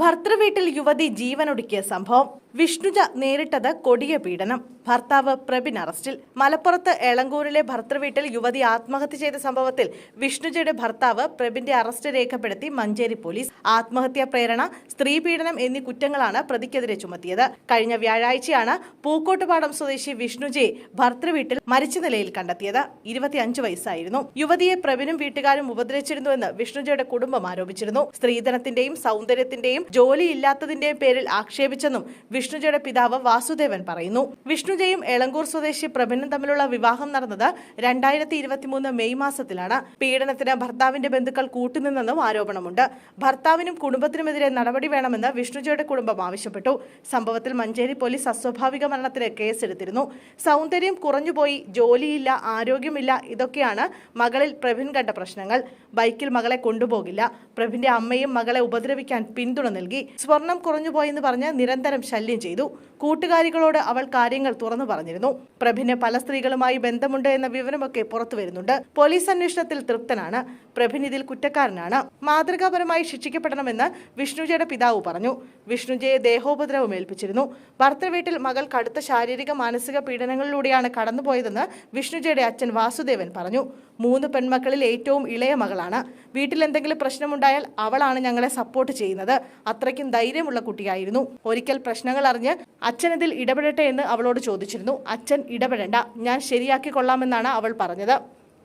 ഭർത്തൃവീട്ടിൽ യുവതി ജീവനൊടുക്കിയ സംഭവം. വിഷ്ണുജ നേരിട്ടത് കൊടിയ പീഡനം. ഭർത്താവ് പ്രബിൻ അറസ്റ്റിൽ. മലപ്പുറത്ത് എളങ്കൂരിലെ ഭർത്തൃവീട്ടിൽ യുവതി ആത്മഹത്യ ചെയ്ത സംഭവത്തിൽ വിഷ്ണുജയുടെ ഭർത്താവ് പ്രബിന്റെ അറസ്റ്റ് രേഖപ്പെടുത്തി മഞ്ചേരി പോലീസ്. ആത്മഹത്യാ പ്രേരണ, സ്ത്രീപീഡനം എന്നീ കുറ്റങ്ങളാണ് പ്രതിക്കെതിരെ ചുമത്തിയത്. കഴിഞ്ഞ വ്യാഴാഴ്ചയാണ് പൂക്കോട്ടുപാടം സ്വദേശി വിഷ്ണുജയെ ഭർത്തൃവീട്ടിൽ മരിച്ച നിലയിൽ കണ്ടെത്തിയത്. 25 വയസ്സായിരുന്നു. യുവതിയെ പ്രബിനും വീട്ടുകാരും ഉപദ്രവിച്ചിരുന്നുവെന്ന് വിഷ്ണുജയുടെ കുടുംബം ആരോപിച്ചിരുന്നു. സ്ത്രീധനത്തിന്റെയും സൗന്ദര്യത്തിന്റെയും ജോലിയില്ലാത്തതിന്റെയും പേരിൽ ആക്ഷേപിച്ചെന്നും വിഷ്ണുജയുടെ പിതാവ് വാസുദേവൻ പറയുന്നു. വിഷ്ണുജയും എളങ്കൂർ സ്വദേശി പ്രബിനും തമ്മിലുള്ള വിവാഹം നടന്നത് 2023 മെയ് മാസത്തിലാണ്. പീഡനത്തിന് ഭർത്താവിന്റെ ബന്ധുക്കൾ കൂട്ടുനിന്നെന്നും ആരോപണമുണ്ട്. ഭർത്താവിനും കുടുംബത്തിനുമെതിരെ നടപടി വേണമെന്ന് വിഷ്ണുജയുടെ കുടുംബം ആവശ്യപ്പെട്ടു. സംഭവത്തിൽ മഞ്ചേരി പോലീസ് അസ്വാഭാവിക മരണത്തിന് കേസെടുത്തിരുന്നു. സൗന്ദര്യം കുറഞ്ഞുപോയി, ജോലിയില്ല, ആരോഗ്യമില്ല, ഇതൊക്കെയാണ് മകളിൽ പ്രബിൻ കണ്ട പ്രശ്നങ്ങൾ. ബൈക്കിൽ മകളെ കൊണ്ടുപോകില്ല. പ്രബിന്റെ അമ്മയും മകളെ ഉപദ്രവിക്കാൻ പിന്തുണ നൽകി. സ്വർണം കുറഞ്ഞുപോയെന്ന് പറഞ്ഞ് നിരന്തരം ശല്യം ചെയ്തു. കൂട്ടുകാരികളോട് അവൾ കാര്യങ്ങൾ തുറന്നു പറഞ്ഞിരുന്നു. പ്രബിന് പല സ്ത്രീകളുമായി ബന്ധമുണ്ട് എന്ന വിവരമൊക്കെ പുറത്തു വരുന്നുണ്ട്. പോലീസ് അന്വേഷണത്തിൽ തൃപ്തനാണ്. പ്രബിൻ ഇതിൽ കുറ്റക്കാരനാണ്. മാതൃകാപരമായി ശിക്ഷിക്കപ്പെടണമെന്ന് വിഷ്ണുജയുടെ പിതാവ് പറഞ്ഞു. വിഷ്ണുജയെ ദേഹോപദ്രവം ഏൽപ്പിച്ചിരുന്നു. ഭർത്തൃവീട്ടിൽ മകൾ കടുത്ത ശാരീരിക മാനസിക പീഡനങ്ങളിലൂടെയാണ് കടന്നുപോയതെന്ന് വിഷ്ണുജയുടെ അച്ഛൻ വാസുദേവൻ പറഞ്ഞു. 3 പെൺമക്കളിൽ ഏറ്റവും ഇളയ മകളാണ്. വീട്ടിൽ എന്തെങ്കിലും പ്രശ്നമുണ്ടായാൽ അവളാണ് ഞങ്ങളെ സപ്പോർട്ട് ചെയ്യുന്നത്. അത്രയ്ക്കും ധൈര്യമുള്ള കുട്ടിയായിരുന്നു. ഒരിക്കൽ പ്രശ്നങ്ങൾ അറിഞ്ഞ് അച്ഛൻ ഇതിൽ ഇടപെടട്ടെ എന്ന് അവളോട് ചോദിച്ചിരുന്നു. അച്ഛൻ ഇടപെടേണ്ട, ഞാൻ ശരിയാക്കി കൊള്ളാമെന്നാണ് അവൾ പറഞ്ഞത്.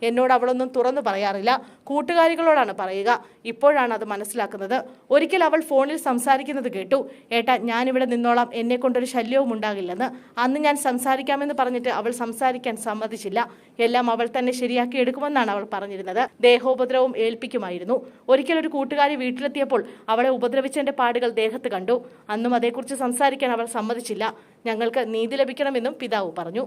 എന്നോട് അവളൊന്നും തുറന്നു പറയാറില്ല. കൂട്ടുകാരികളോടാണ് പറയുക. ഇപ്പോഴാണ് അത് മനസ്സിലാക്കുന്നത്. ഒരിക്കൽ അവൾ ഫോണിൽ സംസാരിക്കുന്നത് കേട്ടു. ഏട്ടാ, ഞാനിവിടെ നിന്നോളാം, എന്നെ കൊണ്ടൊരു ശല്യവും ഉണ്ടാകില്ലെന്ന്. അന്ന് ഞാൻ സംസാരിക്കാമെന്ന് പറഞ്ഞിട്ട് അവൾ സംസാരിക്കാൻ സമ്മതിച്ചില്ല. എല്ലാം അവൾ തന്നെ ശരിയാക്കി എടുക്കുമെന്നാണ് അവൾ പറഞ്ഞിരുന്നത്. ദേഹോപദ്രവം ഏൽപ്പിക്കുമായിരുന്നു. ഒരിക്കൽ ഒരു കൂട്ടുകാരി വീട്ടിലെത്തിയപ്പോൾ അവളെ ഉപദ്രവിച്ചതിന്റെ പാടുകൾ ദേഹത്ത് കണ്ടു. അന്നും അതേക്കുറിച്ച് സംസാരിക്കാൻ അവൾ സമ്മതിച്ചില്ല. ഞങ്ങൾക്ക് നീതി ലഭിക്കണമെന്നും പിതാവ് പറഞ്ഞു.